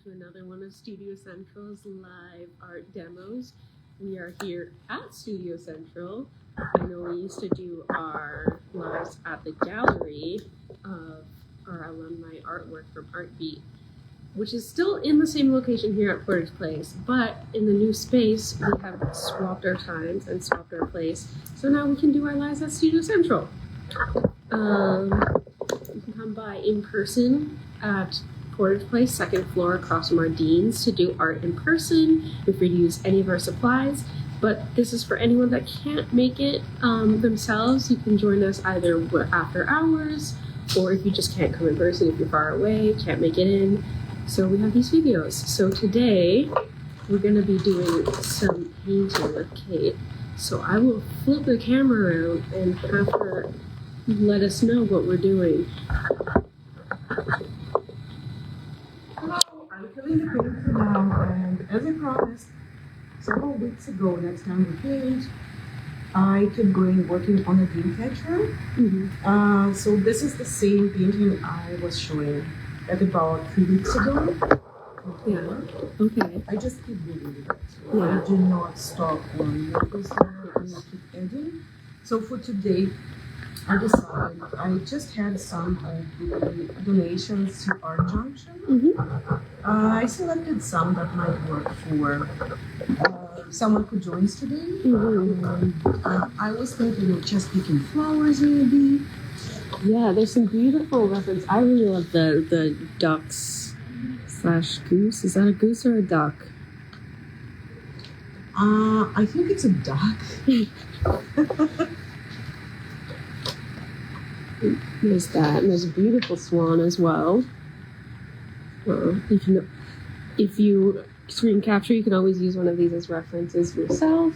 to another one of Studio Central's live art demos. We are here at Studio Central. I know we used to do our lives at the gallery of our alumni artwork from Artbeat, which is still in the same location here at Porter's Place, but in the new space we have swapped our times and swapped our place, so now we can do our lives at Studio Central. You can come by in person at Porter's Place, second floor across from our Dean's, to do art in person. You're free to use any of our supplies, but this is for anyone that can't make it themselves. You can join us either after hours, or if you just can't come in person, if you're far away, can't make it in. So we have these videos. So today we're going to be doing some painting with Kate. So I will flip the camera around and have her let us know what we're doing. I'm filling the paint now, and as I promised several weeks ago, next time we paint, I keep going working on a dream catcher. So this is the same painting I was showing at about 3 weeks ago. Yeah. Okay. I just keep doing it. Yeah. I do not stop on what goes there, and I keep adding. So for today, I decided I just had some of the donations to Art Junction. I selected some that might work for someone who joins today. And I was thinking of just picking flowers maybe. Yeah, there's some beautiful reference. I really love the ducks / goose. Is that a goose or a duck? I think it's a duck. There's that, and there's a beautiful swan as well. If you screen capture, you can always use one of these as references yourself.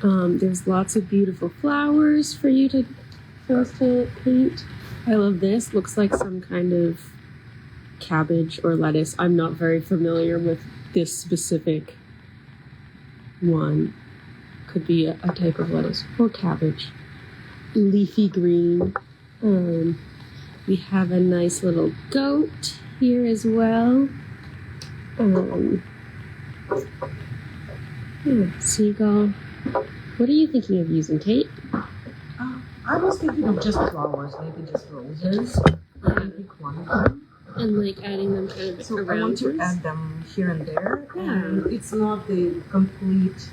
There's lots of beautiful flowers for us to paint. I love this. Looks like some kind of cabbage or lettuce. I'm not very familiar with this specific one. Could be a type of lettuce or cabbage. Leafy green. We have a nice little goat here as well. Seagull. What are you thinking of using, Kate? I was thinking of just flowers, maybe just roses. I can pick one of them. And like adding them kind of so around. I want to add them here and there. Yeah. And it's not the complete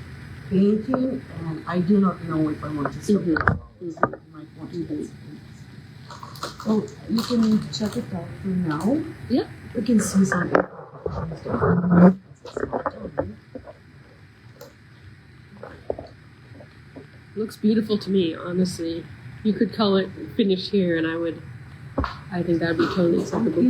painting, and I do not know if I want to stop flowers. I might want to add some. So you can check it out for now. Yep. We can see some imperfections. Looks beautiful to me, honestly. You could call it finished here, and I think that would be totally acceptable.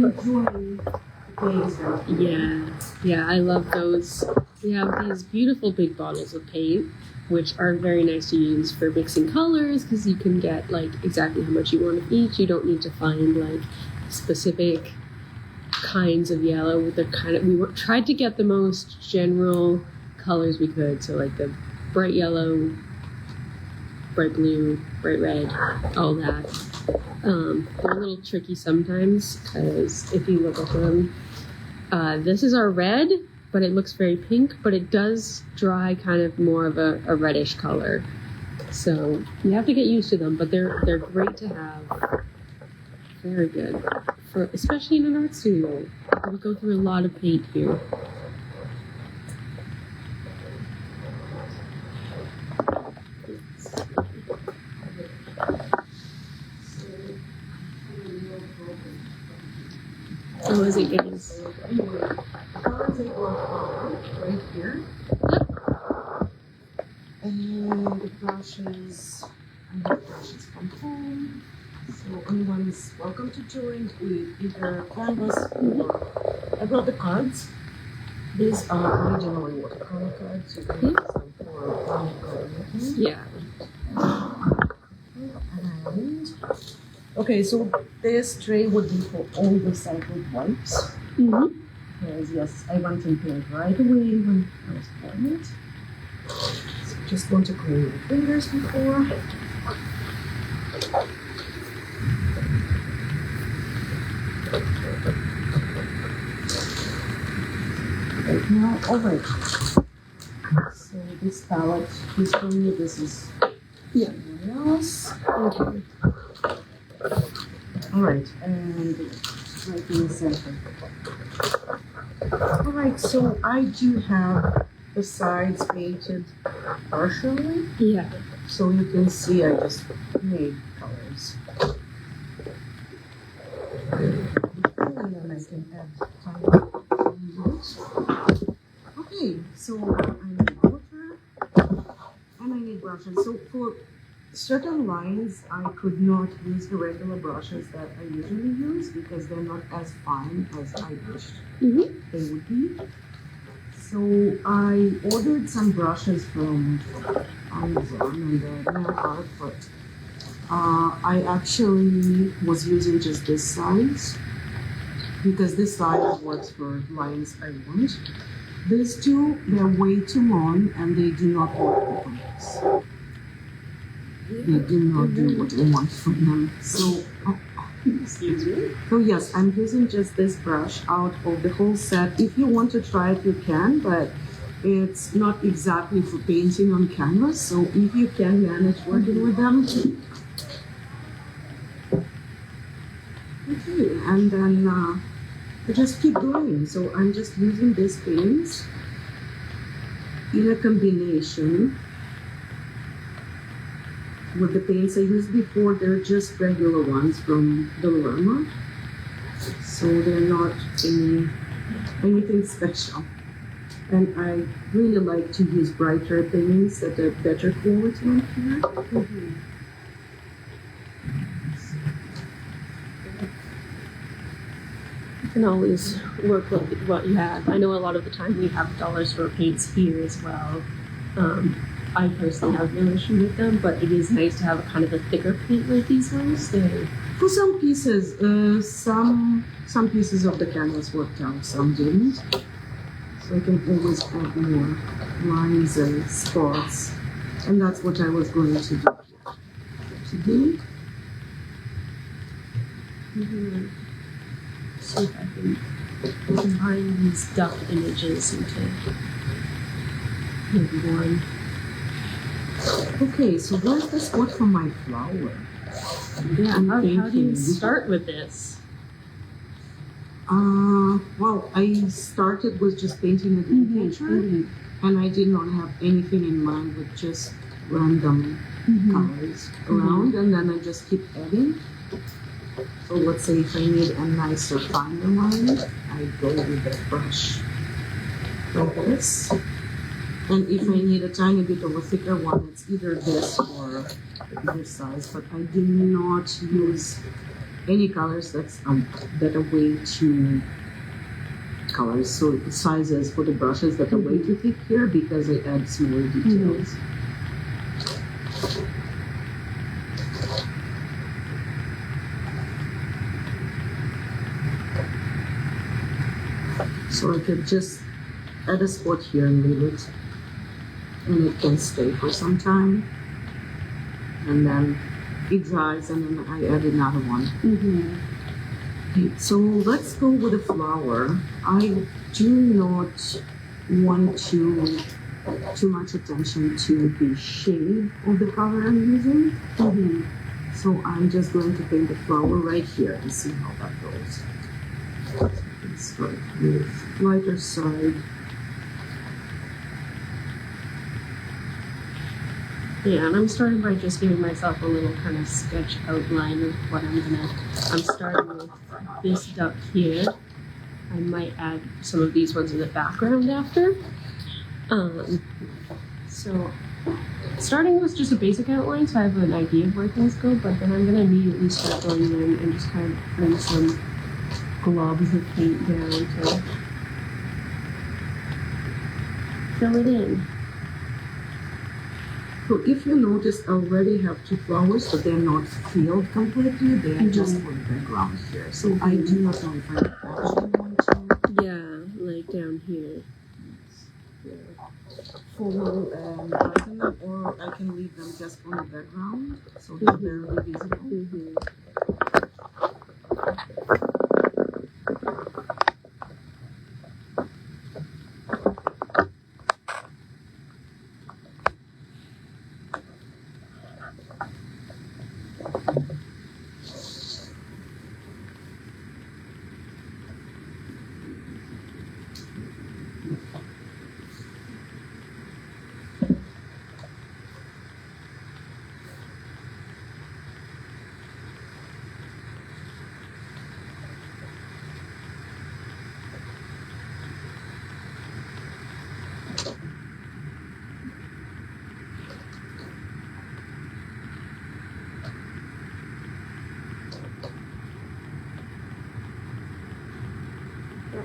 Yeah, I love those. We have these beautiful big bottles of paint, which are very nice to use for mixing colors, because you can get like exactly how much you want of each. You don't need to find like specific kinds of yellow. We tried to get the most general colors we could, so like the bright yellow, bright blue, bright red, all that. They're a little tricky sometimes, because if you look at them, this is our red, but it looks very pink, but it does dry kind of more of a reddish color. So you have to get used to them, but they're great to have. Very good, especially in an art studio. We go through a lot of paint here. Oh, is it getting? Right here. And the brushes, I have brushes from home. So anyone is welcome to join with either canvas or I brought the cards. These are originally watercolor cards. You can use them for watercolor. Yeah. And okay, so this tray would be for all the recycled wipes. Because yes, I want them to right away when I was pouring it. So just want to clean your fingers before. Now, alright. So this palette is for me. This is someone else. Okay. Alright, and right in the center. Alright, so I do have the sides painted partially. Yeah. So you can see I just made colors. And then I can add tiny bits. Okay, so I need water and I need brushes. So for certain lines, I could not use the regular brushes that I usually use because they're not as fine as I wished they would be. So I ordered some brushes from Amazon and they're not hard, but I actually was using just this size because this size works for lines I want. These two, they're way too long and they do not work for this. They do not do what I want from them. So, Excuse me. so yes, I'm using just this brush out of the whole set. If you want to try it, you can, but it's not exactly for painting on canvas. So if you can manage working with them. Okay, and then I just keep going. So I'm just using these paints in a combination with the paints I used before. They're just regular ones from Dollarama, so they're not anything special. And I really like to use brighter paints that are better quality on here. You can always work with what you have. I know a lot of the time we have dollar store paints here as well. I personally have no issue with them, but it is nice to have a kind of a thicker paint like these ones. For some pieces, some pieces of the canvas worked out, some didn't. So I can always add more lines and spots, and that's what I was going to do here today. See if I can combine these duck images into maybe one. Okay, so where's the spot for my flower? Yeah, how do you start with this? Well, I started with just painting it in nature, and I did not have anything in mind with just random colors around, and then I just keep adding. So let's say if I need a nicer finer line, I go with the brush like this. And if I need a tiny bit of a thicker one, it's either this or the bigger size. But I do not use any colors that are way too colors. So sizes for the brushes that are way too thick here because I add smaller details. So I could just add a spot here and leave it. And it can stay for some time. And then it dries and then I add another one. Okay, so let's go with the flower. I do not want too much attention to the shade of the color I'm using. So I'm just going to paint the flower right here and see how that goes. Let's start with lighter side. Yeah, and I'm starting by just giving myself a little kind of sketch outline of what I'm starting with this duck here. I might add some of these ones in the background after. So starting with just a basic outline so I have an idea of where things go, but then I'm gonna immediately start going in and just kind of putting some globs of paint down to fill it in. So if you notice, I already have two flowers, but they're not filled completely. They are just on the background here. So I do not know if I actually want to. Yeah, like down here. Follow and lighten them, or I can leave them just on the background so they're barely visible.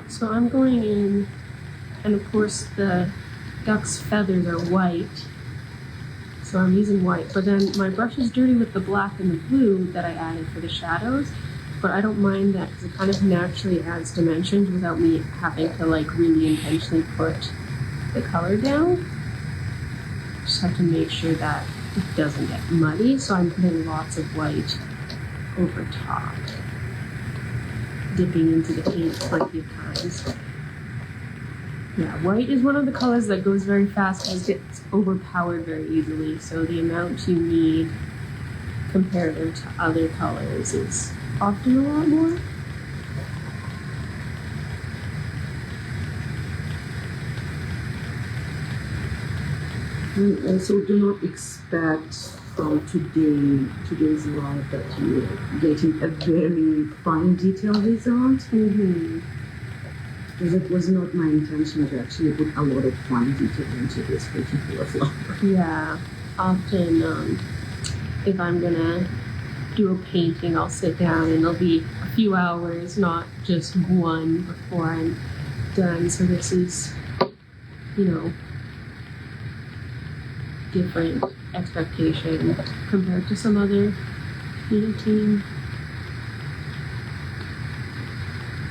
So I'm going in, and of course the duck's feathers are white, so I'm using white. But then my brush is dirty with the black and the blue that I added for the shadows, but I don't mind that because it kind of naturally adds dimensions without me having to like really intentionally put the color down. Just have to make sure that it doesn't get muddy, so I'm putting lots of white over top, dipping into the paint plenty of times. Yeah, white is one of the colors that goes very fast and gets overpowered very easily, so the amount you need comparative to other colors is often a lot more. We also do not expect from today's life that you're getting a very fine detail result. Mm-hmm. Because it was not my intention to actually put a lot of fine detail into this particular flower. Yeah, often if I'm gonna do a painting, I'll sit down and it'll be a few hours, not just one, before I'm done. So this is, you know, different expectation compared to some other painting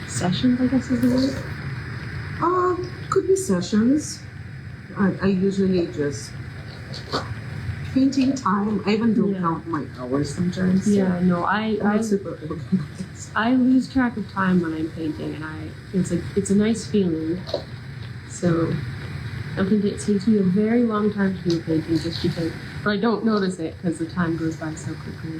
sessions, I guess is the word. Could be sessions. I usually just painting time. I even don't count my hours sometimes. Yeah, no, I super I lose track of time when I'm painting, and it's a nice feeling. So sometimes it takes me a very long time to do a painting just because, but I don't notice it because the time goes by so quickly.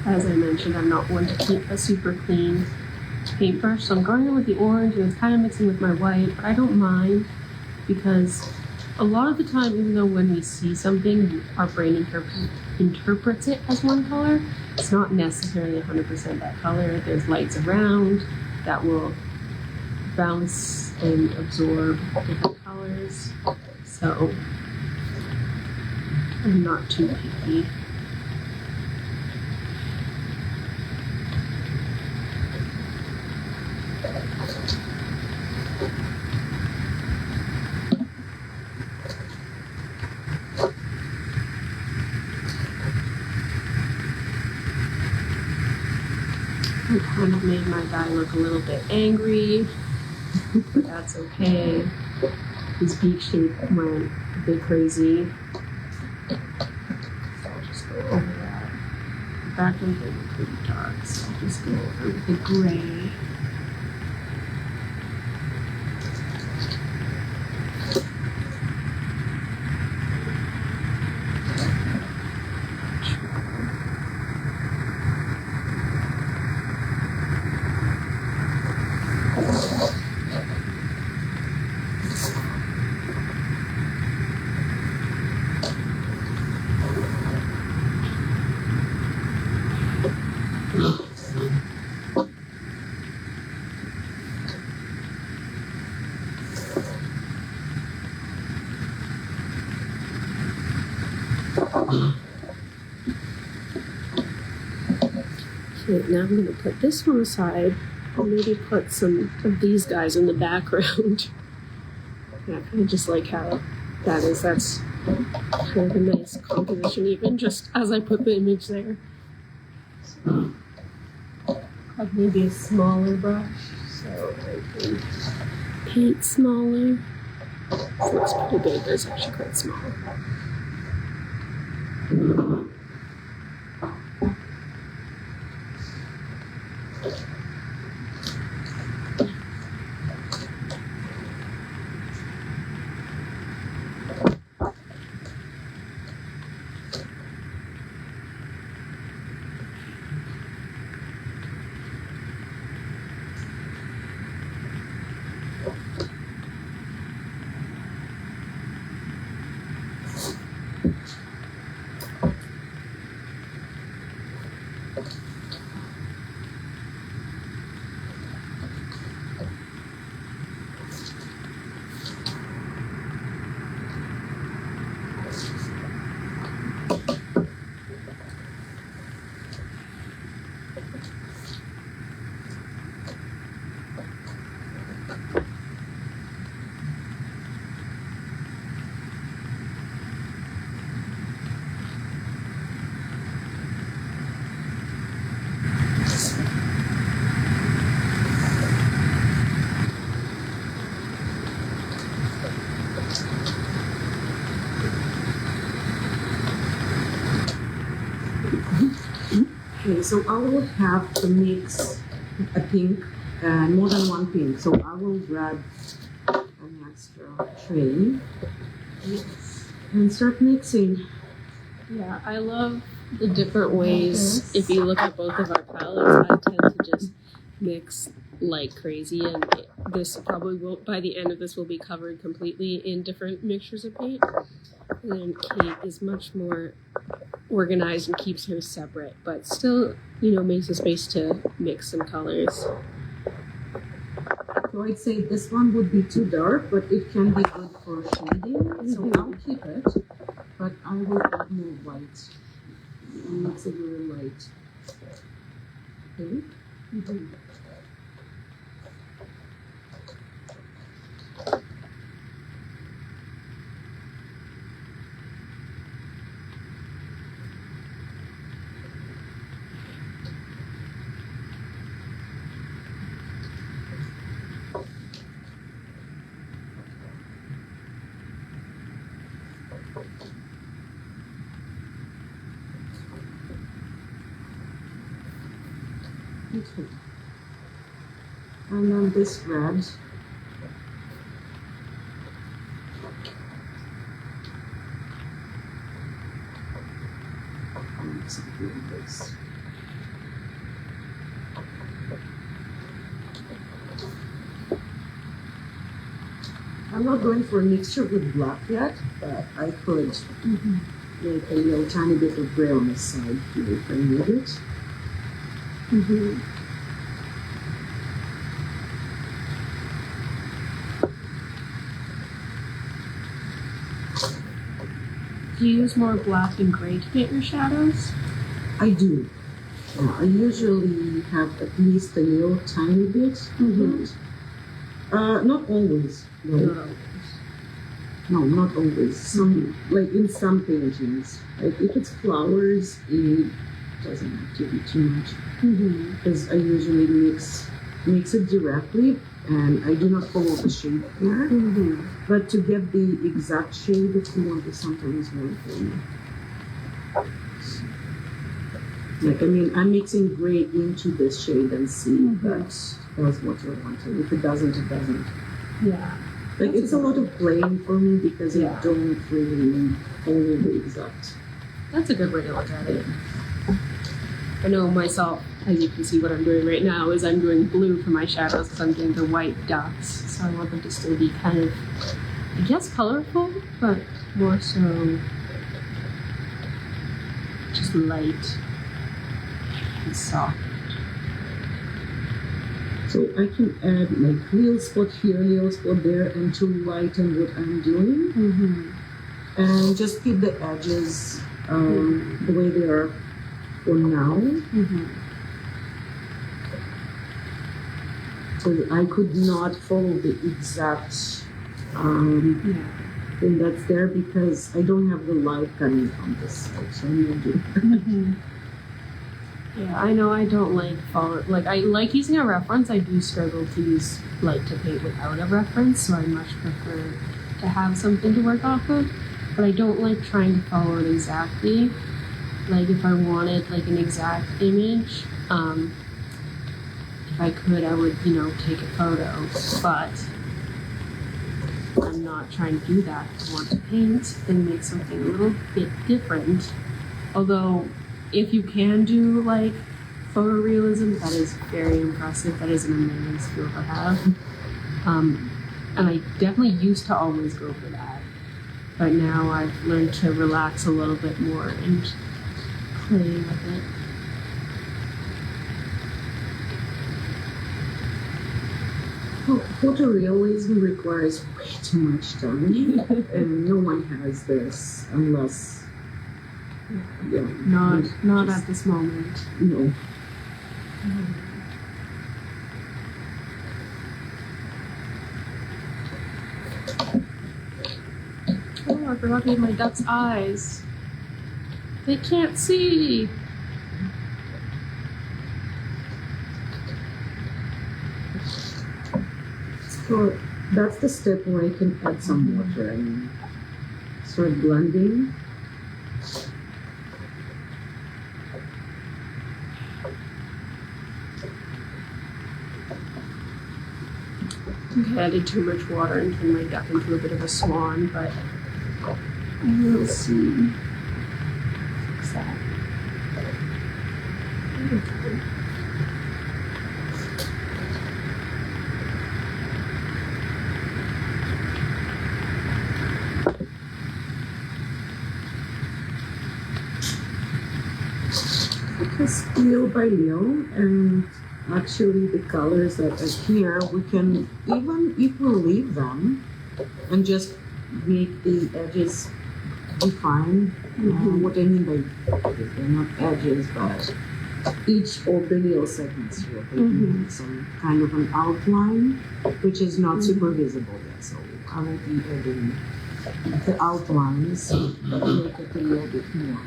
As I mentioned, I'm not one to keep a super clean paintbrush, so I'm going in with the orange and it's kind of mixing with my white, but I don't mind because a lot of the time, even though when we see something, our brain interprets it as one color, it's not necessarily 100% that color. There's lights around that will bounce and absorb different colors, so I'm not too picky. I kind of made my guy look a little bit angry, but that's okay. His beak shape went a bit crazy. So I'll just go over that. The background is pretty dark, so I'll just go over with the gray. Okay, now I'm going to put this one aside and maybe put some of these guys in the background. Yeah, I kind of just like how that is. That's kind of a nice composition even just as I put the image there. So, have maybe a smaller brush so I can paint smaller. This looks pretty big, but it's actually quite small. Okay, so I will have to mix a pink and more than one pink. So I will grab an extra tray and start mixing. Yeah, I love the different ways. If you look at both of our palettes, I tend to just mix like crazy, and this probably will, by the end of this, will be covered completely in different mixtures of paint. And then Kate is much more organized and keeps hers separate, but still, makes a space to mix some colors. So I'd say this one would be too dark, but it can be good for shading. So I'll keep it, but I will add more white. Mix it really light. Okay. Okay. And then this red. This. I'm not going for a mixture with black yet, but I could make a little tiny bit of gray on the side here if I need it. Do you use more black and gray to get your shadows? I do. I usually have at least a little tiny bit. Not always. No, not always. Some, like in some paintings, like if it's flowers, it doesn't have to be too much. Because I usually mix it directly, and I do not follow the shade here. But to get the exact shade that you want is sometimes more important. Like, I mean, I'm mixing gray into this shade and see if that's what I wanted. If it doesn't, it doesn't. Yeah. Like, it's a lot of playing for me because I don't really follow the exact. That's a good way to look at it. I know myself, as you can see what I'm doing right now, is I'm doing blue for my shadows because I'm doing the white dots. So I want them to still be kind of, I guess, colorful, but more so just light and soft. So I can add like little spot here, little spot there, and to lighten what I'm doing. And just keep the edges the way they are for now. So I could not follow the exact thing that's there because I don't have the light coming from this side, so I'm gonna do it. Yeah, I know I don't I like using a reference. I do struggle to use light to paint without a reference, so I much prefer to have something to work off of. But I don't like trying to follow it exactly. Like if I wanted like an exact image, if I could, I would, take a photo, but I'm not trying to do that. I want to paint and make something a little bit different. Although, if you can do like photorealism, that is very impressive. That is an amazing skill to have. And I definitely used to always go for that. But now I've learned to relax a little bit more and play with it. Photorealism requires way too much time, and no one has this unless, not at this moment. No. Oh, I forgot to get my duck's eyes. They can't see. So that's the step where I can add some water and start blending. added too much water and turned my duck into a bit of a swan, but we'll see. Fix that. There we go. Just little by little, and actually the colors that are here, we can, even if we leave them and just make the edges defined. What I mean by, they're not edges, but each of the little segments here, they need some kind of an outline, which is not super visible yet. So I will be adding the outlines to make it a little bit more.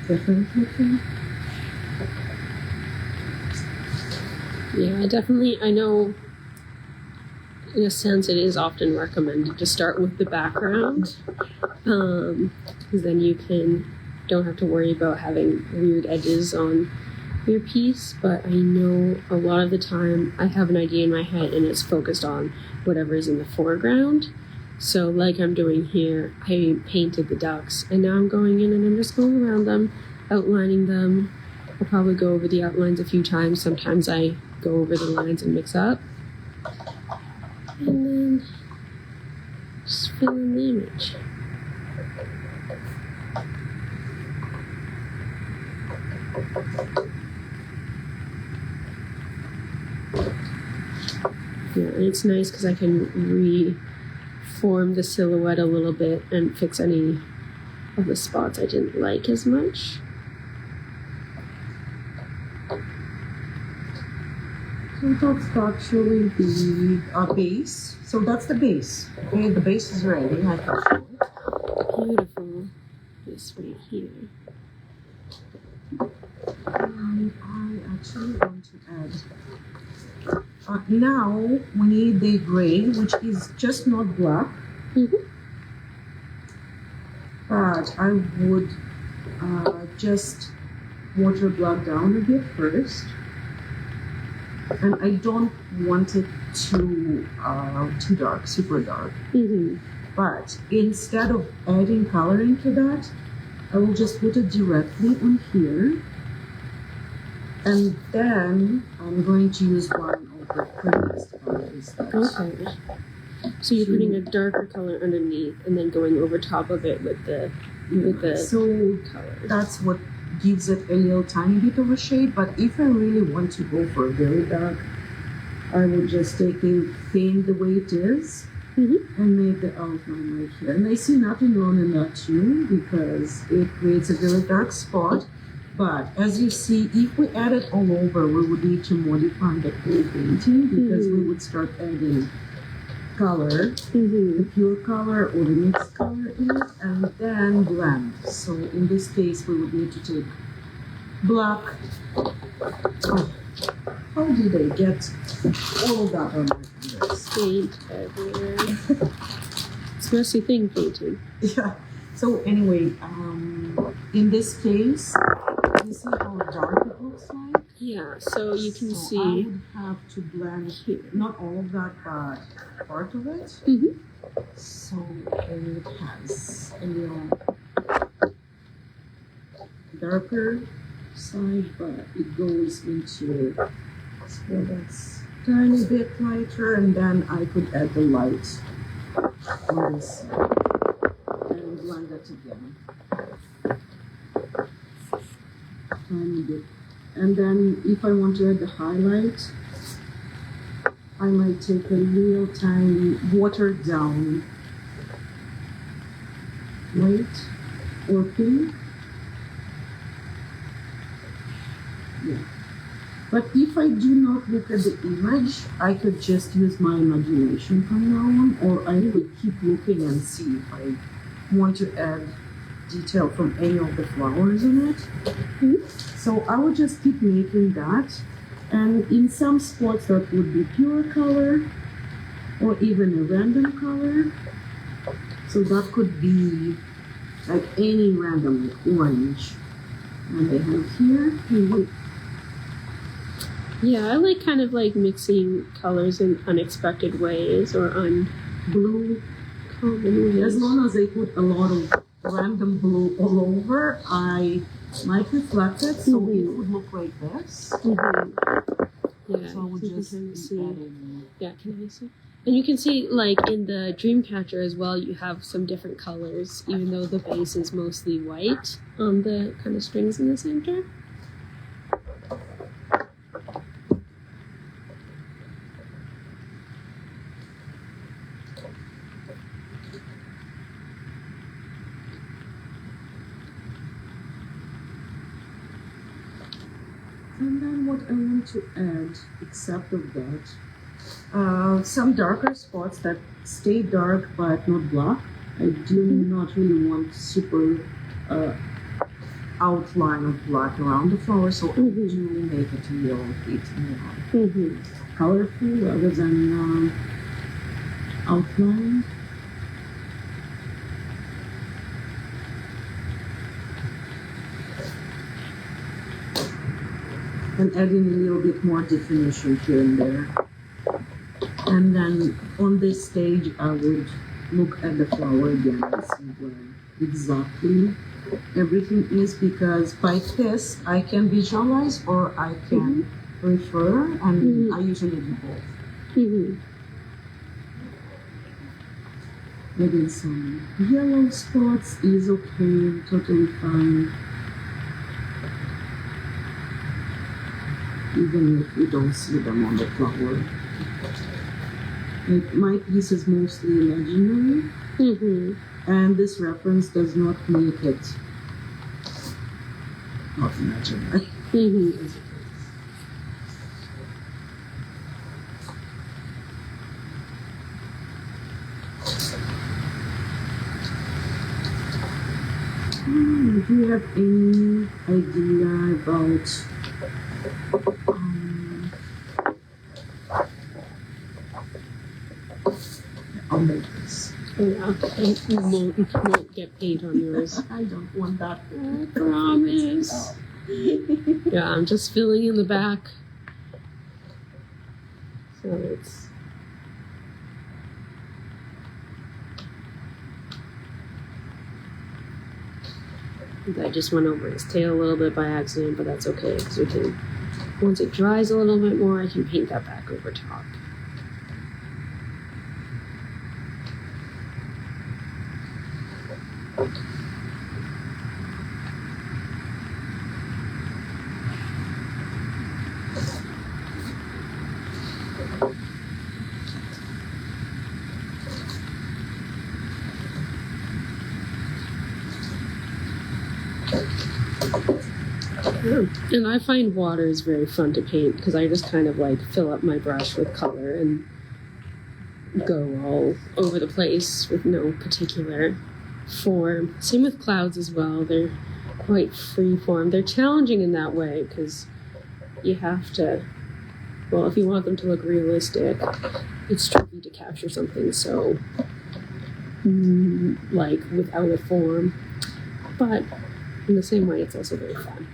Different looking. Yeah, I know in a sense it is often recommended to start with the background, because then you don't have to worry about having weird edges on your piece. But I know a lot of the time I have an idea in my head and it's focused on whatever is in the foreground. So like I'm doing here, I painted the ducks and now I'm going in and I'm just going around them, outlining them. I'll probably go over the outlines a few times. Sometimes I go over the lines and mix up. And then just fill in the image. Yeah, and it's nice because I can reform the silhouette a little bit and fix any of the spots I didn't like as much. So that's actually the base. So that's the base. Okay, the base is ready. I can show it. Beautiful. This right here. I actually want to add. Now we need the gray, which is just not black. But I would just water black down a bit first. And I don't want it too dark, super dark. But instead of adding coloring to that, I will just put it directly on here. And then I'm going to use one of the prettiest colors. Okay. So you're putting a darker color underneath and then going over top of it with the color. That's what gives it a little tiny bit of a shade. But if I really want to go for a very dark, I will just take the paint the way it is and make the outline right here. And I see nothing wrong in that too, because it creates a very dark spot. But as you see, if we add it all over, we would need to modify the whole painting, because we would start adding color, the pure color or the mixed color in it, and then blend. So in this case, we would need to take black. Oh, how did I get all of that on my fingers? Paint everywhere. It's messy thing, painting. Yeah. So anyway, in this case, you see how dark it looks like? Yeah, so you can see. I would have to blend here. Not all of that, but part of it. So it has a little darker side, but it goes into, so that's tiny bit lighter, and then I could add the light on this side and blend it again. Tiny bit. And then if I want to add the highlight, I might take a real tiny watered down white or pink. Yeah. But if I do not look at the image, I could just use my imagination from now on, or I could keep looking and see if I want to add detail from any of the flowers in it. So I would just keep making that, and in some spots that would be pure color or even a random color. So that could be like any random, like orange, and they have here. Yeah, I like kind of like mixing colors in unexpected ways or Blue, uncommon ways. as long as I put a lot of random blue all over, I might reflect it so it would look like this. Yeah, So I would you can just kind of be see. adding. Yeah, can I see? And you can see, like in the Dreamcatcher as well, you have some different colors, even though the base is mostly white on the kind of strings in the center. And then what I want to add, except of that, some darker spots that stay dark but not black. I do not really want super outline of black around the flower, so I do make it a little bit more colorful rather than outline. And adding a little bit more definition here and there. And then on this stage, I would look at the flower again and see where exactly everything is, because by this I can visualize or I can refer, and I usually do both. Maybe some yellow spots is okay, totally fine. Even if you don't see them on the flower. Like my piece is mostly imaginary, and this reference does not make it not imaginary. Do you have any idea about I'll make this. Yeah, you won't get paint on yours. I don't want that. I promise. Yeah, I'm just filling in the back. So it's. I just went over his tail a little bit by accident, but that's okay because we can. Once it dries a little bit more, I can paint that back over top. And I find water is very fun to paint because I just kind of like fill up my brush with color and go all over the place with no particular form. Same with clouds as well. They're quite free form. They're challenging in that way because you have to, well, if you want them to look realistic, it's tricky to capture something so like without a form. But in the same way, it's also very fun.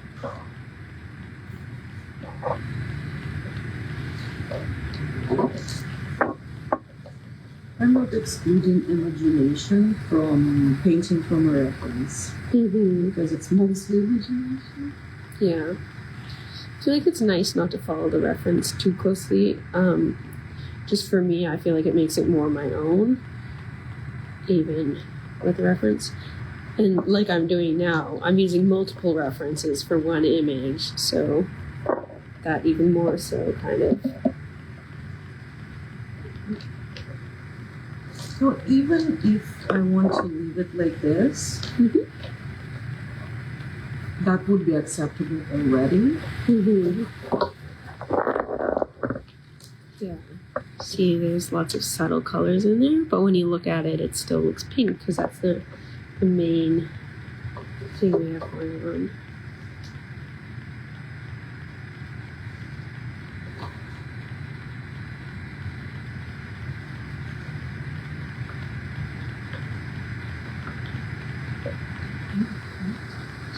I'm not excluding imagination from painting from a reference because it's mostly imagination. Yeah. I feel like it's nice not to follow the reference too closely. Just for me, I feel like it makes it more my own, even with the reference. And like I'm doing now, I'm using multiple references for one image, so that even more so kind of. So even if I want to leave it like this, that would be acceptable already. Yeah. See, there's lots of subtle colors in there, but when you look at it, it still looks pink because that's the main thing we have going on.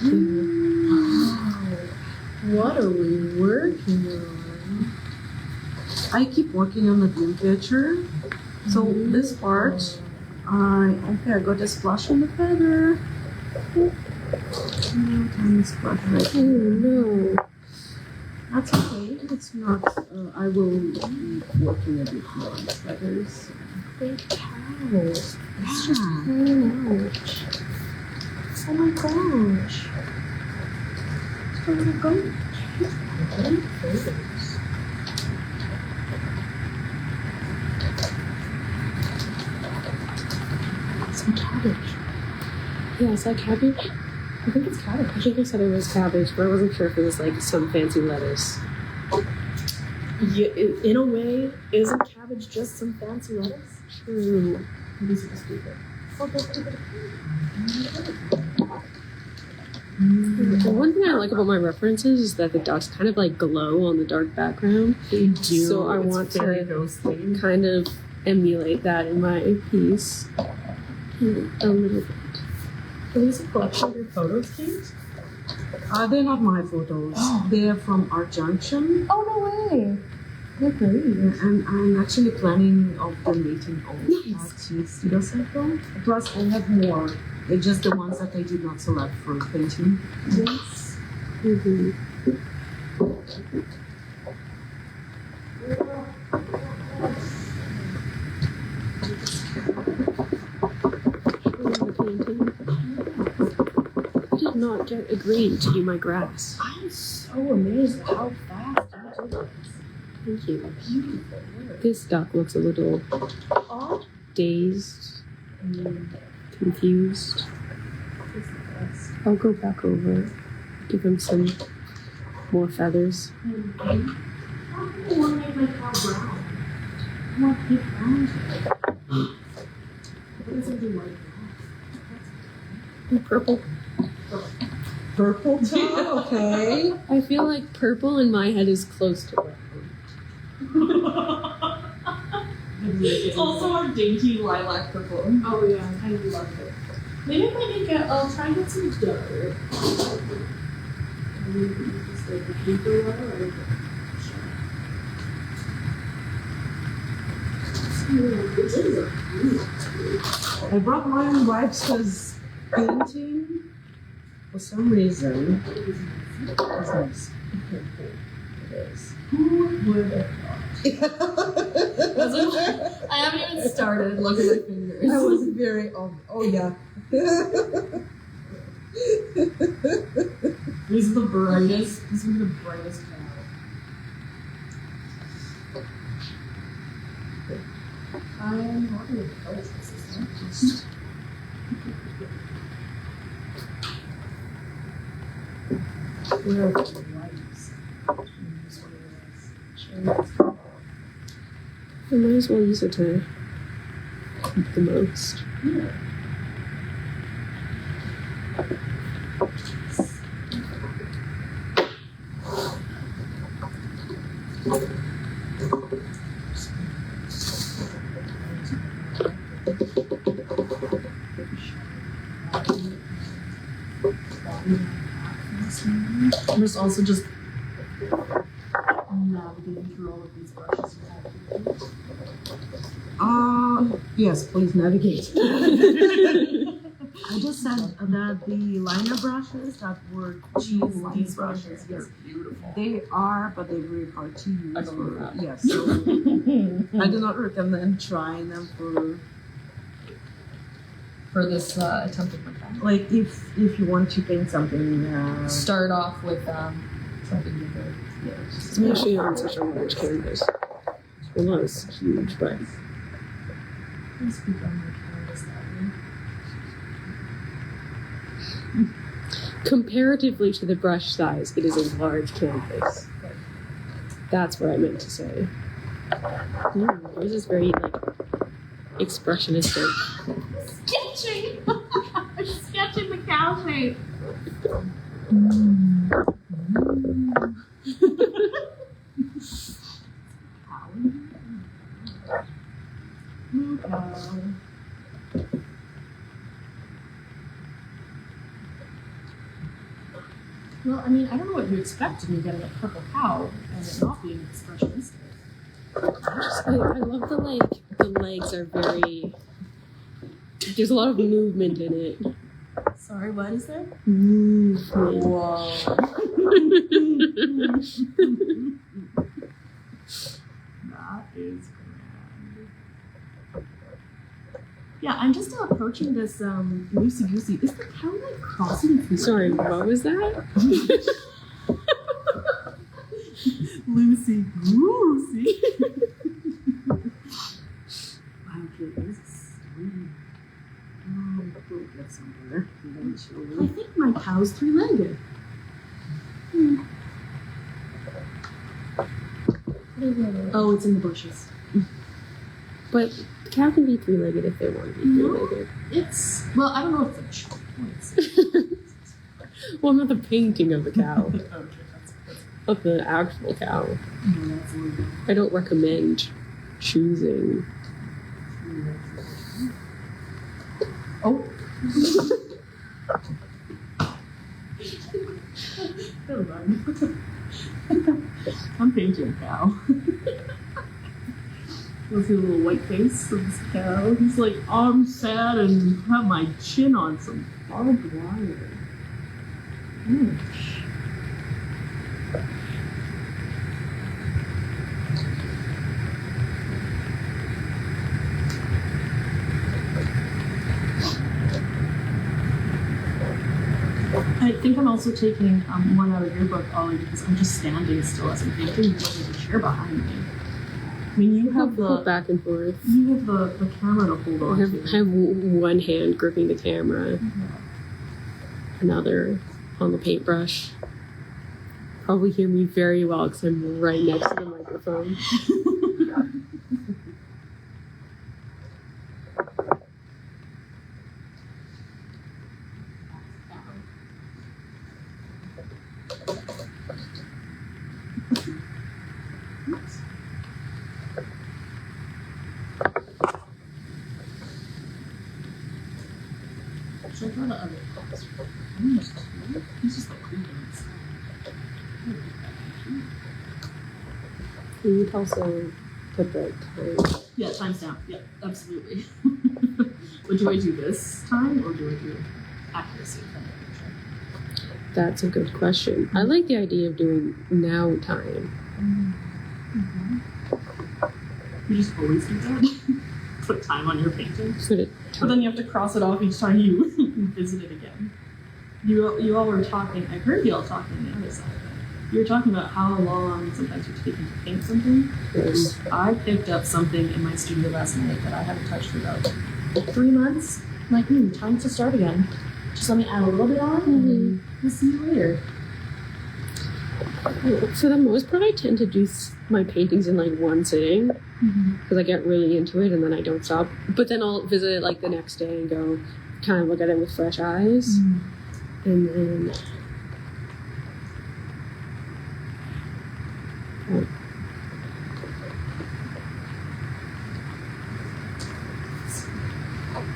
Wow. What are we working on? I keep working on the dream picture. So this part, I got a splash on the feather. Tiny splash right Oh here. no. That's okay. It's not. I will be working a bit more on the feathers. Big cow. It's just Ouch. oh my gosh. Oh my gosh. Some cabbage. Yeah, is that cabbage? I think it's cabbage. I think I said it was cabbage, but I wasn't sure if it was like some fancy lettuce. Yeah, in a way, isn't cabbage just some fancy lettuce? True. Maybe it's just stupid. The one thing I like about my references is that the ducks kind of like glow on the dark background. They do. So I want very to ghostly. kind of emulate that in my piece. A little bit. Are these a collection of your photos, Kate? They're not my photos. They're from Art Junction. Oh, no way. They're great. And I'm actually planning of donating all Nice. to Studio Central. Plus, I have more. They're just the ones that I did not select for painting. Yes. Mm-hmm. I did not get a green to do my grass. I'm so amazed at how fast you did this. Thank you. Beautiful work. This duck looks a little Odd. dazed, confused. Is the best. I'll go back over, give him some more feathers. I want to make my cow brown. I want deep brown to it. What does it do white And purple. Purple too? Okay. I feel like purple in my head is close to brown. It's also our dainty lilac purple. Oh yeah, I love it. Maybe if I make it, I'll try and get some dirt. Just like a paper water I brought my own wipes because painting, for some reason, is nice. It is. Who would have thought? I haven't even started. Look at my fingers. I was very oh yeah. These are the brightest. These are the brightest cow. I am happy with the colors this time. Where are the wipes? I might as well use it to keep the most. Yeah. I'm just also just navigating through all of these brushes you have. Yes, please navigate. I just said that the liner brushes that were cheese These brushes, brushes, yes, they're beautiful. they are, but they're very hard to use. I don't know that. Yes, so I do not recommend trying them For this attempted like like if you want to paint something. start off with something bigger. Yeah. Especially on such a large canvas. Well, not as huge, but Let's speak on my canvas that comparatively to the brush size, it is a large canvas. That's what I meant to say. This is very like expressionistic. Sketching! I'm sketching the cow shape. Well, I mean, I don't know what you expect when you get a purple cow and it not being expressionistic. I love the legs are very. There's a lot of movement in it. Sorry, what is there? Movement. Whoa. That is grand. Yeah, I'm just approaching this loosey goosey. Is the cow like crossing through? Sorry, what was that? Loosey goosey. Wow, kid, this is stunning. Oh, we'll get somewhere eventually. I think my cow's three-legged. Oh, it's in the bushes. But the cow can be three-legged if they want to be three-legged. It's well, I don't know if it's choice. Well, not the painting of the cow, Okay, that's of the actual cow. no, that's illegal. I don't recommend choosing. Oh. Never mind. I'm painting a cow. You'll see a little white face of this cow. He's like, I'm sad and have my chin on some barbed wire. Ouch. I think I'm also taking one out of your book, Ollie, because I'm just standing still as I'm painting. There's a chair behind me. I mean, you have Flip the back and forth. you have the camera to hold I on have, to. I have one hand gripping the camera, another on the paintbrush. Probably hear me very well because I'm right next to the microphone. Should I draw the other parts? He's just like cleaning inside. And you can also put the time. Yeah, timestamp. Yeah, absolutely. But do I do this time or do I do accuracy? That's a good question. I like the idea of doing now time. You just always do that? Put time on your painting? Put it But time. then you have to cross it off each time you visit it again. You all were talking, I heard you all talking on the other side of it. You were talking about how long sometimes you're taking to paint something. Yes. I picked up something in my studio last night that I haven't touched for about 3 months. I'm like, time to start again. Just let me add a little bit on and we'll see you later. For the most part, I tend to do my paintings in like one sitting because I get really into it and then I don't stop. But then I'll visit it like the next day and go kind of look at it with fresh eyes. And then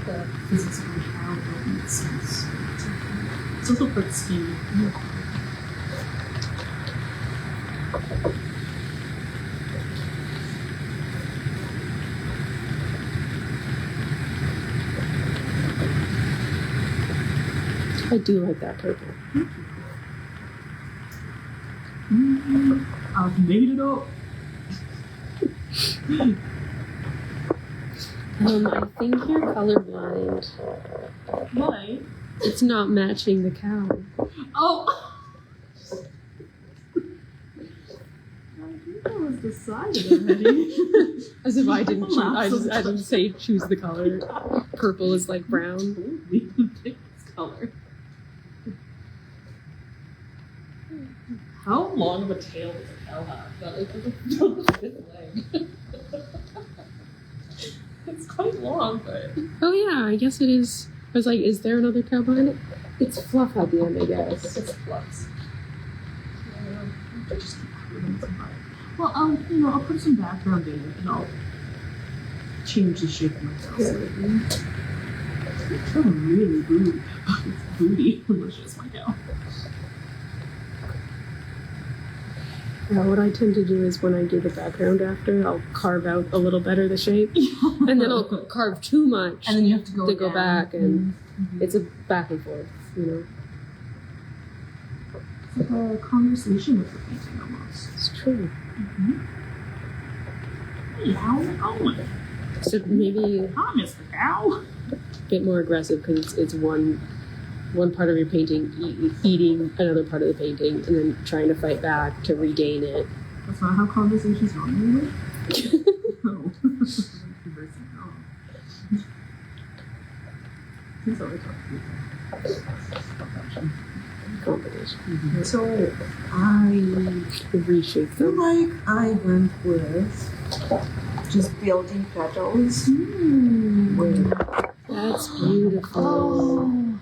The physics of how it makes sense. It's also quite scheme. I do like that purple. I've made it up. I think you're colorblind. Why? It's not matching the cow. Oh! I think that was decided already. As if I didn't choose. Lapse of I didn't say choose the color. Purple is like brown. Holy, pick this color. How long of a tail does a cow have? That like a fifth leg. It's quite long, but Oh yeah, I guess it is. I was like, is there another cow behind it? It's fluff at the end, I guess. it's flux. I just keep creating some art. Well, I'll put some background in it and I'll change the shape of my tail. It's really booty delicious, my cow. Yeah, what I tend to do is when I do the background after, I'll carve out a little better the shape, and then I'll carve too much And then you have to go go again. back, and Mhm. it's a back and forth, you know. It's like a conversation with the painting almost. It's true. Hey, how's it going? So maybe Hi, Mr. Cow. a bit more aggressive because it's one part of your painting eating another part of the painting, and then trying to fight back to regain it. That's not how conversations normally work. No. Conversing, no. He's always talking. Combination. So I Reshape feel them. like I went with just building petals with That's beautiful. Oh,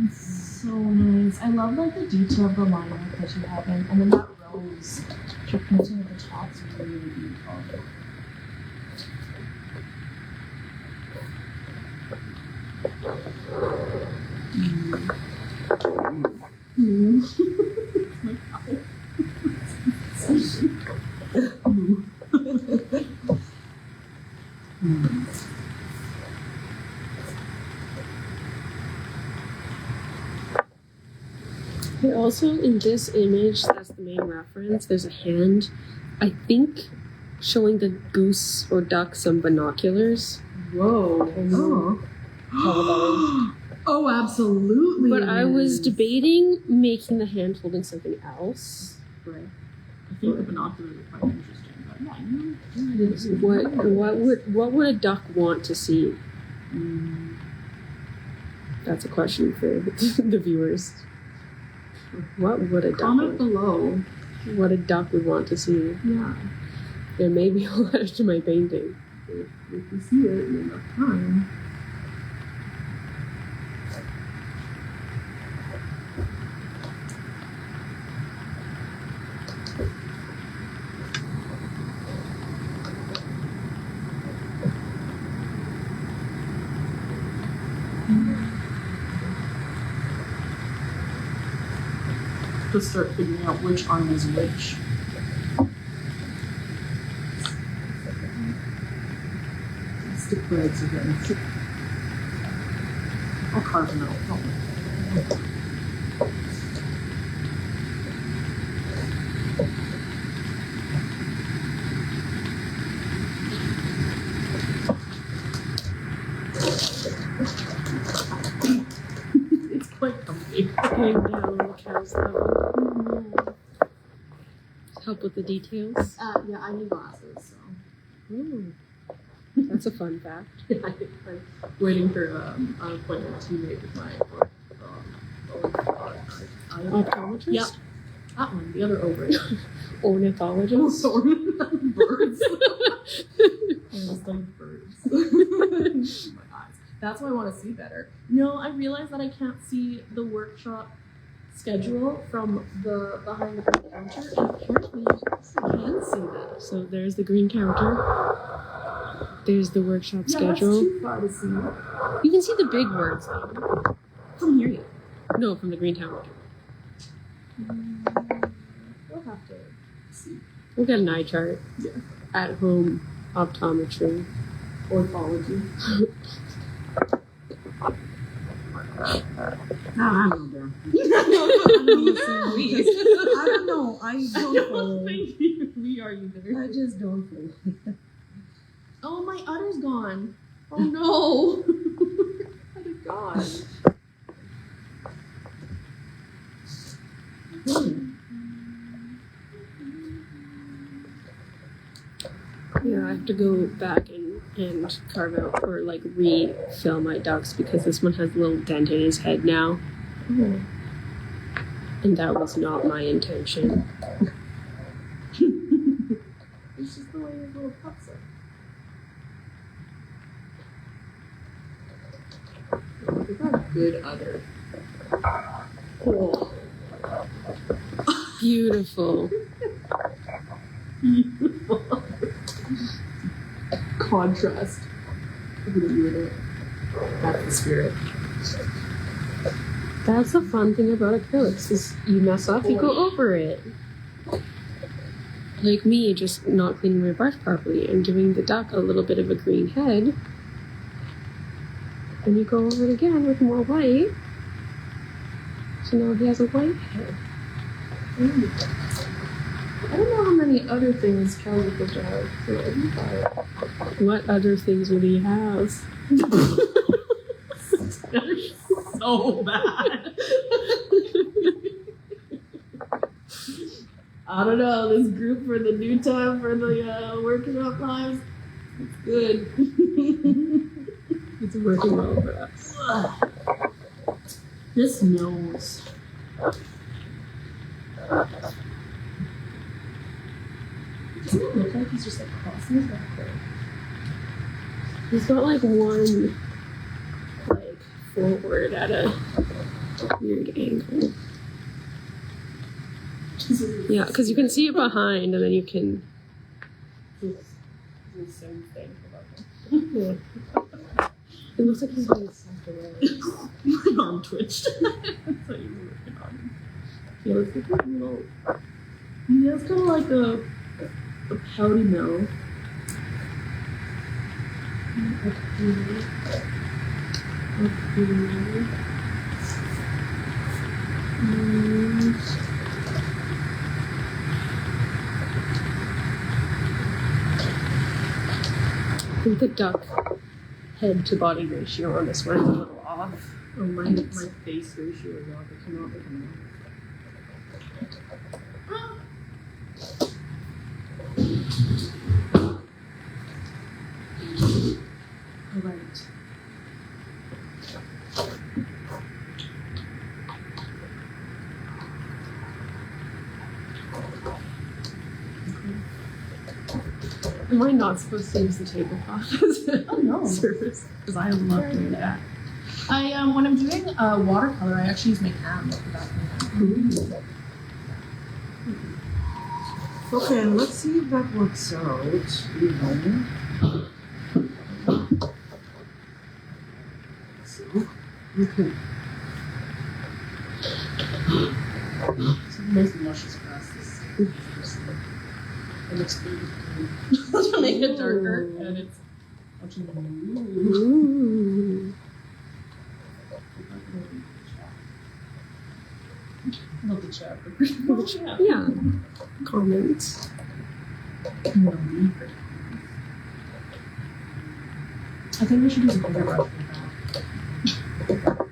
it's so nice. I love like the detail of the line art that you have in, and then that rose you're painting at the top is really beautiful. But also in this image, that's the main reference. There's a hand, I think, showing the goose or duck some binoculars. Whoa. oh. Oh, absolutely. But I was debating making the hand holding something else. Right. I think the binoculars are quite interesting, but yeah, you know. What would a duck want to see? That's a question for the viewers. What would a duck Comment want? below. What a duck would want to see? Yeah. There may be a letter to my painting. If you see it in enough time. To start figuring out which arm is which. Stick threads again. I'll carve them out. Don't worry. It's quite comfy. Going down the cow's level. Help with the details. Yeah, I need glasses, so. Ooh. That's a fun fact. I'm waiting for an appointment to make with my Optometrist? Yeah, that one, the other over it. Ornithologist? Birds. I study birds. My eyes. That's why I want to see better. No, I realize that I can't see the workshop schedule from the behind the counter, and apparently I can see that. So there's the green counter. There's the workshop Yeah, schedule. that's too far to see. You can see the big words though. From here, yeah. No, from the green counter. We'll have to see. We'll get an eye chart. Yeah. At home optometry. Orthology. No, I'm not there. Please. I don't know. I don't follow. Thank you. We are either. I just don't follow. Oh, my udder's gone. Oh no. Udder's gone. Yeah, I have to go back and carve out or like refill my ducks because this one has a little dent in his head now. Oh. And that was not my intention. It's just the way his little pups are. They got a good udder. Cool. Beautiful. Contrast. Really with it. That's the spirit. That's the fun thing about acrylics is you mess up, you go over it. like me, just not cleaning my brush properly and giving the duck a little bit of a green head. And you go over it again with more white. So now he has a white head. I don't know how many other things Calico could have. So I can try it. What other things would he have? So bad. I don't know. This group for the new time for the workshop lives, it's good. It's working well for us. This nose. Doesn't it look like he's just like crossing his back there? He's got like one, like, forward at a weird angle. Yeah, because you can see it behind, and then you can. The same thing about Yeah. It looks like he's being sucked away. My arm twitched. That's what you were working on. He looks like a little. He has kind of like a pouty mouth. I think the duck head to body ratio on this one is a little off. Oh, my face ratio is off. I cannot make a mouth. All right. Am I not supposed to use the tablecloth as a Oh, no. surface? Because I love doing that. I when I'm doing watercolor, I actually use my hand for that. Okay, and let's see if that works out. So, okay. So nice luscious grass. It looks good. To make it darker, and it's actually Ooh. love the chat. Yeah. Comments. I think we should use a bigger brush for that.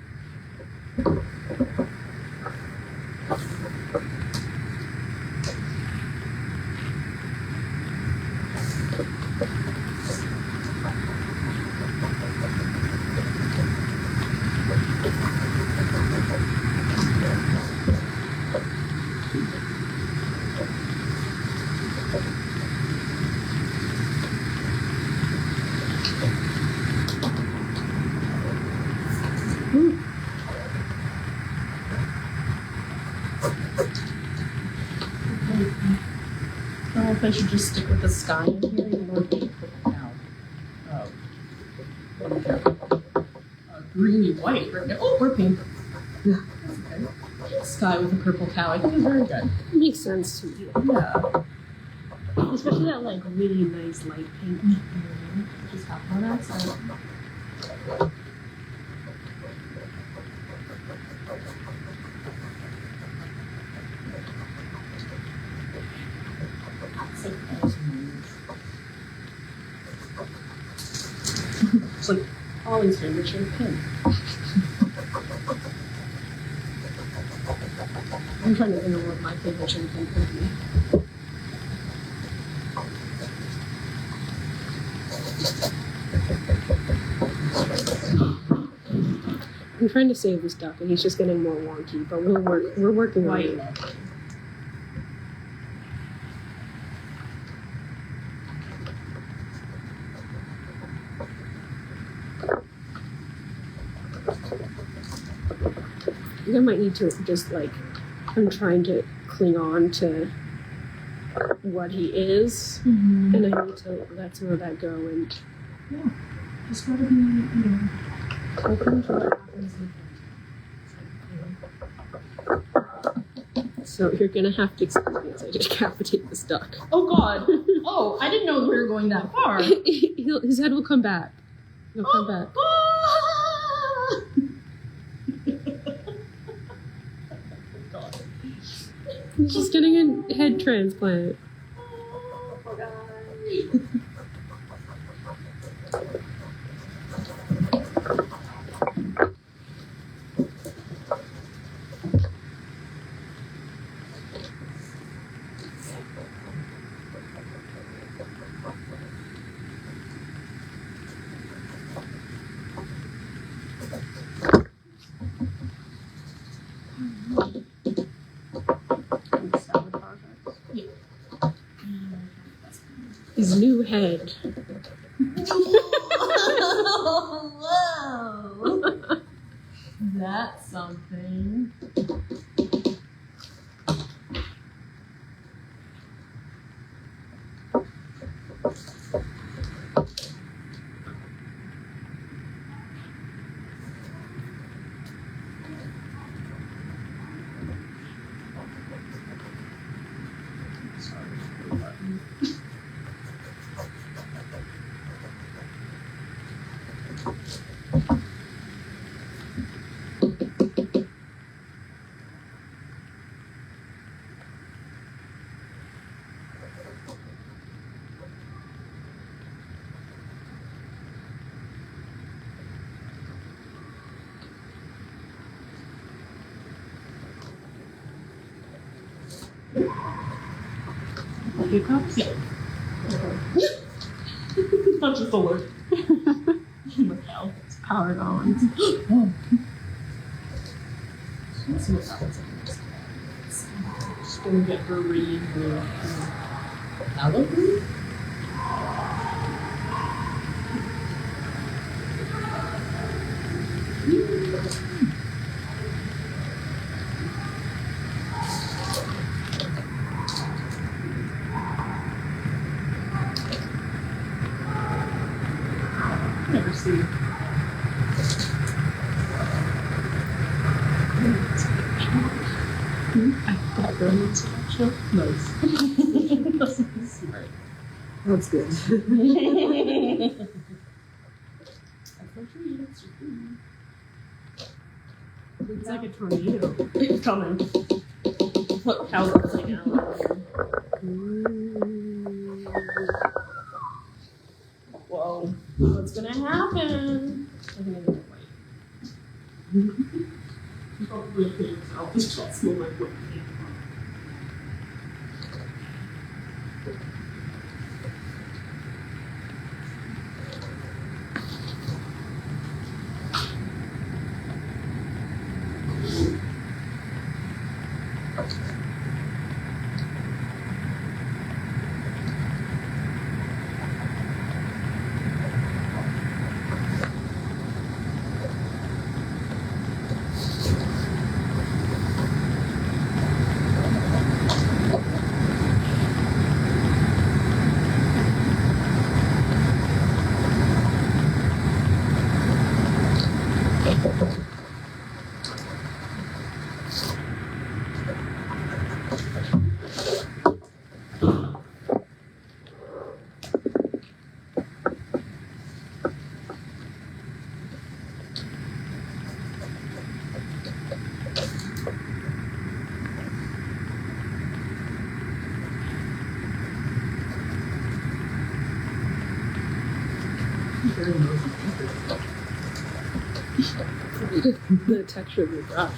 I don't know if I should just stick with the sky in here, even though it's purple now. What do we have? Greeny white right now. Oh, we're pink. Yeah. That's okay. Sky with a purple cow. I think is very good. Makes sense to me. Yeah. Especially that like really nice light pink. Just have one accent. It's like Ollie's favorite shade pink. I'm trying to think of what my favorite shade pink would be. I'm trying to save this duck, and he's just getting more wonky. But we're working on White. it. I think I might need to just like, I'm trying to cling on to what he is, Mm-hmm. and I need to let some of that go and Just gotta be, open to what happens. so you're gonna have to excuse me as I decapitate this duck. Oh God! Oh, I didn't know we were going that far. His head will come back. He'll come back. God. He's just getting a head transplant. Oh, poor guy. His new head. Whoa! That's something. Hiccups? Yeah. Not just alert. Look how It's powered on. let's see what happens. Just gonna get her ready for Halloween. Never see. That brilliant selection. Nice. Smart. That's good. That's what you eat. It's your food. It's like a tornado. It's coming. Look how it's like now. Whoa. What's gonna happen? I'm gonna get white. Probably a pig, so I'll just smell like white paint. The texture of your brush.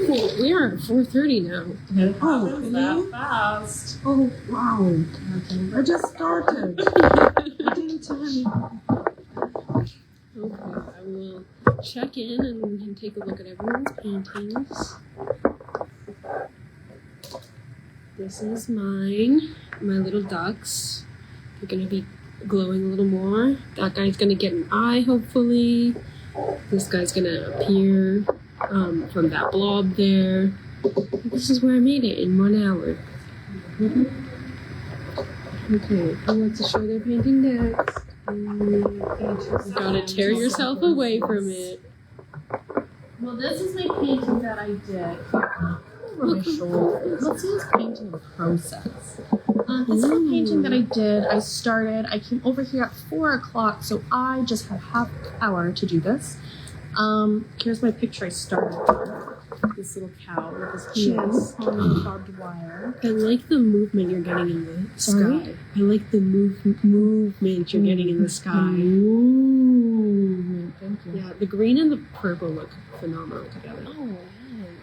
Well, we are at 4:30 now. It Oh, happens really? that fast. Oh, wow. I just started. I didn't tell anyone. Okay, I will check in and we can take a look at everyone's paintings. This is mine, my little ducks. They're gonna be glowing a little more. That guy's gonna get an eye, hopefully. This guy's gonna appear from that blob there. This is where I made it in 1 hour. Okay, who wants to show their painting next? You gotta tear yourself away from it. Well, this is my painting that I did. Over my shoulder. Let's see this painting process. This is a painting that I did. I came over here at 4 o'clock, so I just had half an hour to do this. Here's my picture I started with. This little cow with his chin on barbed wire. I like the movement you're getting in the Sorry? sky. I like the movement you're getting in the sky. Ooh, thank you. Yeah, the green and the purple look phenomenal together. Oh, wow.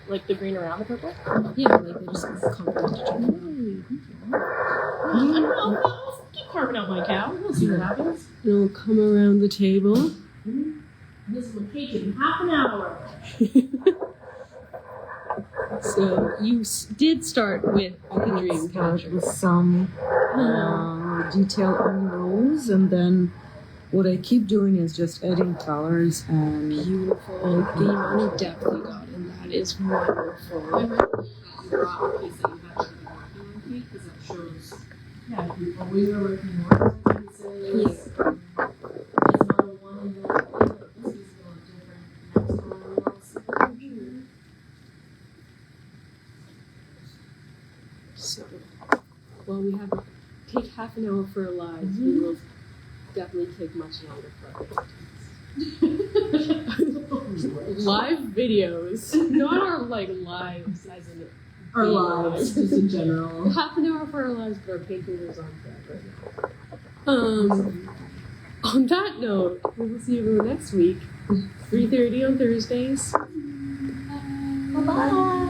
Like the green around the purple? Yeah, like they just complement each other. I'll keep carving out my cow. We'll see what happens. It'll come around the table. This will take in half an hour. So you did start with the dream Start catcher. with some detail on those, and then what I keep doing is just adding colors and Beautiful. The amount of depth you got in that is wonderful. Yeah, we always are working more pieces. It's not a one and done thing, but this is going different. Next one, we'll see the picture. So, well, we have take half an hour for a live. We will definitely take much longer for our live videos, not our like lives as in Our lives, just in general. half an hour for our lives, but our painting goes on forever. On that note, we will see you next week, 3:30 on Thursdays. Bye-bye.